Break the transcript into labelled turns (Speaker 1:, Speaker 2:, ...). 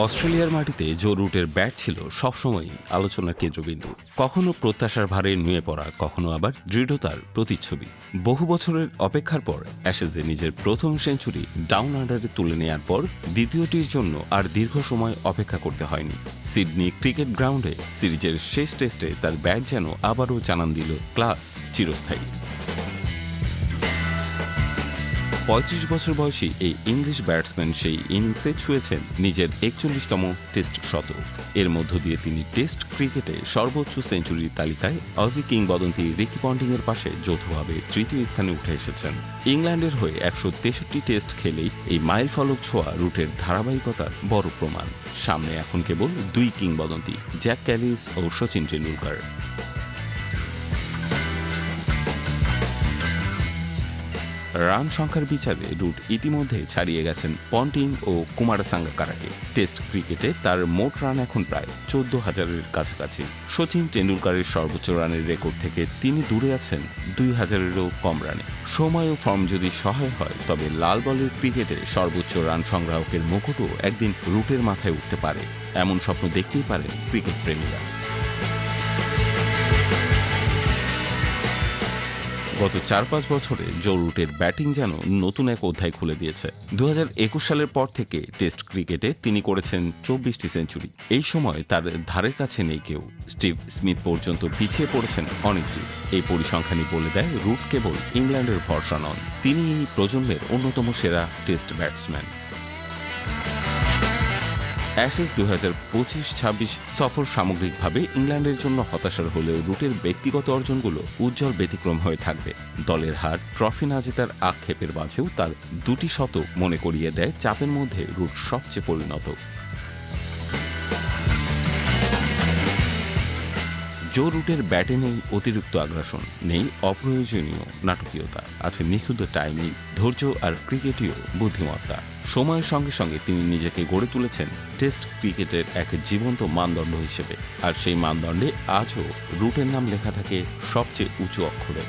Speaker 1: অস্ট্রেলিয়ার মাটিতে জো রুটের ব্যাট ছিল সবসময়ই আলোচনার কেন্দ্রবিন্দু। কখনো প্রত্যাশার ভারে নুয়ে পড়া, কখনো আবার দৃঢ়তার প্রতিচ্ছবি। বহু বছরের অপেক্ষার পর অ্যাশেজে নিজের প্রথম সেঞ্চুরি ডাউন আন্ডারে তুলে নেয়ার পর দ্বিতীয়টির জন্য আর দীর্ঘ সময় অপেক্ষা করতে হয়নি। সিডনি ক্রিকেট গ্রাউন্ডে সিরিজের শেষ টেস্টে তার ব্যাট যেন আবারও জানান দিল ক্লাস চিরস্থায়ী। ৩৫ বছর বয়সী এই ইংলিশ ব্যাটসম্যান সেই ইনিংসে ছুঁয়েছেন নিজের ৪১তম টেস্ট শতক। এর মধ্য দিয়ে তিনি টেস্ট ক্রিকেটে সর্বোচ্চ সেঞ্চুরির তালিকায় অজি কিংবদন্তি রিকি পন্টিংয়ের পাশে যৌথভাবে তৃতীয় স্থানে উঠে এসেছেন। ইংল্যান্ডের হয়ে ১৬৩ টেস্ট খেলেই এই মাইল ফলক ছোঁয়া রুটের ধারাবাহিকতার বড় প্রমাণ। সামনে এখন কেবল দুই কিংবদন্তি, জ্যাক ক্যালিস ও শচীন টেন্ডুলকার। রান সংখ্যার বিচারে রুট ইতিমধ্যে ছাড়িয়ে গেছেন পন্টিং ও কুমারাসাঙ্গাকারাকে। টেস্ট ক্রিকেটে তার মোট রান এখন প্রায় ১৪,০০০-এর কাছাকাছি। শচীন টেন্ডুলকারের সর্বোচ্চ রানের রেকর্ড থেকে তিনি দূরে আছেন ২,০০০-এরও কম রানে। সময় ও ফর্ম যদি সহায় হয়, তবে লাল বলের ক্রিকেটে সর্বোচ্চ রান সংগ্রাহকের মুকুটও একদিন রুটের মাথায় উঠতে পারে, এমন স্বপ্ন দেখতেই পারেন ক্রিকেট প্রেমীরা। গত ৪-৫ বছরে জো রুটের ব্যাটিং যেন নতুন এক অধ্যায় খুলে দিয়েছে। ২০২১ সালের পর থেকে টেস্ট ক্রিকেটে তিনি করেছেন ২৪টি সেঞ্চুরি। এই সময় তার ধারের কাছে নেই কেউ। স্টিভ স্মিথ পর্যন্ত পিছিয়ে পড়েছেন অনেক দূর। এই পরিসংখ্যানই বলে দেয় রুট কেবল ইংল্যান্ডের ভরসা নন, তিনি এই প্রজন্মের অন্যতম সেরা টেস্ট ব্যাটসম্যান। অ্যাশেজ ২০২৫-২৬ সফর সামগ্রিকভাবে ইংল্যান্ডের জন্য হতাশার হলেও রুটের ব্যক্তিগত অর্জনগুলো উজ্জ্বল ব্যতিক্রম হয়ে থাকবে। দলের হার, ট্রফি না জেতার আক্ষেপের মাঝেও তার দুটি শতক মনে করিয়ে দেয় চাপের মধ্যে রুট সবচেয়ে পরিণত। জো রুটের ব্যাটে নেই অতিরিক্ত আগ্রাসন, নেই অপ্রয়োজনীয় নাটকীয়তা, আছে নিখুঁত টাইমিং, ধৈর্য আর ক্রিকেটীয় বুদ্ধিমত্তা। সময়ের সঙ্গে সঙ্গে তিনি নিজেকে গড়ে তুলেছেন টেস্ট ক্রিকেটের এক জীবন্ত মানদণ্ড হিসেবে, আর সেই মানদণ্ডে আজও রুটের নাম লেখা থাকে সবচেয়ে উঁচু অক্ষরে।